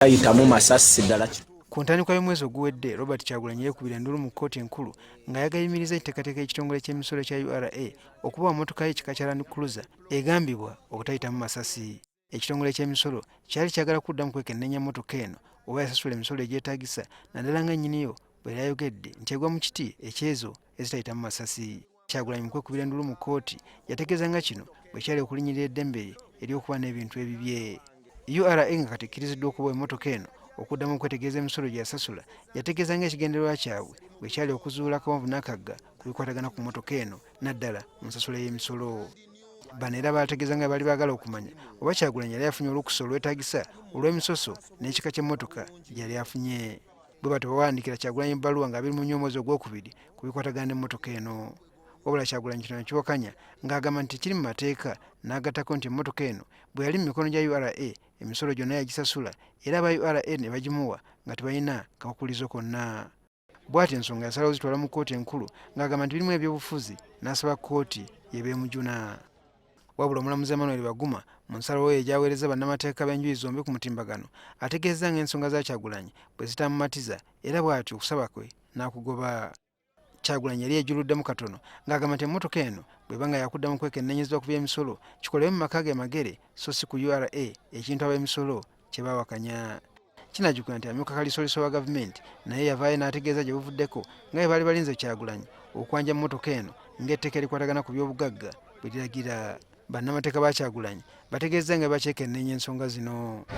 teyitamu masasi ddala. Ku ntandikwa y'omwezi oguwedde, Robert Kyagulanyi yeekubira endulu mu kkooti enkulu ng'ayagayimiriza ekiteekateeka ekitongole ky'emisolo kya URA okubawa mmotoka y'ekika kya ekkirizza egambibwa okutayitamu masasi. Ekitongole ky'emisolo kyali kyagala kuddamu kwekenneenya mmotoka eno oba yasasula emisolo egyetaagisa, naddala nga nnyiniyo bwe yayogedde nti egwa mu kiti ekyezo ezitayitamu masasi. Kyagulanyi mu kwekubira endulu mu kkooti yategeeza nga kino bwe kyali okulinyirira eddembe lye ery'okuba n'ebintu ebibye. URA nga kati ekkiriziddwa okubawa emmotoka eno okuddamu okwetegereza emisolo gye yasasula, yategeeza ng'ekigendererwa kyabwe bwe kyali okuzuula akawonvu n'akagga ku bikwatagana ku mmotoka eno naddala mu nsasula y'emisolo. Bano era baategeeza nga baali baagala okumanya oba Kyagulanyi yali afunye olukusa olwetaagisa olw'emisoso n'ekika ky'emmotoka gye yali afunye. Bwe batyo bawandiikira Kyagulanyi ebbaluwa nga 21 omwezi ogwokubiri ku bikwatagana n'emmotoka eno. Wabula Kyagulanyi kino nekiwakanya ng'agamba nti kiri mu mateeka, n'agattako nti emmotoka eno bwe yali mu mikono gya URA emisolo gyonna yagisasula era aba URA ne bagimuwa nga tebalina kakukulizo konna. Bw'atyo ensonga yasalawo zitwala mu kkooti enkulu ng'agamba nti birimu ebyobufuzi, n'asaba kkooti yebeemujuna. Wabula Omulamuzi Eammanuel Baguma mu nsalawo ye gy'aweereza bannamateeka b'enjuyi zombi ku mutimbagano ategeezeza ng'ensonga za Kyagulanyi bwe zitamumatiza era bw'atyo okusaba kwe n'akugoba. Kyagulanyi yali yejjuluddemu katono ng'agamba nti emmotoka eno bw'eba nga yakuddamu kwekenneenyezebwa ku by'emisolo kikolewe mu maka ge magere so si ku URA, ekintu ab'emisolo kye baawakanya. Kinajjukira nti amyuka kaliisoliiso wa gavumenti naye yavaayo n'ategeeza gye buvuddeko nga bwe baali balinze Kyagulanyi okwanja mmotoka eno ng'etteeka erikwatagana ku by'obugagga bwe liragira. Bannamateeka ba Kyagulanyi bategeeza nga bwe bakyekenneenya ensonga zino.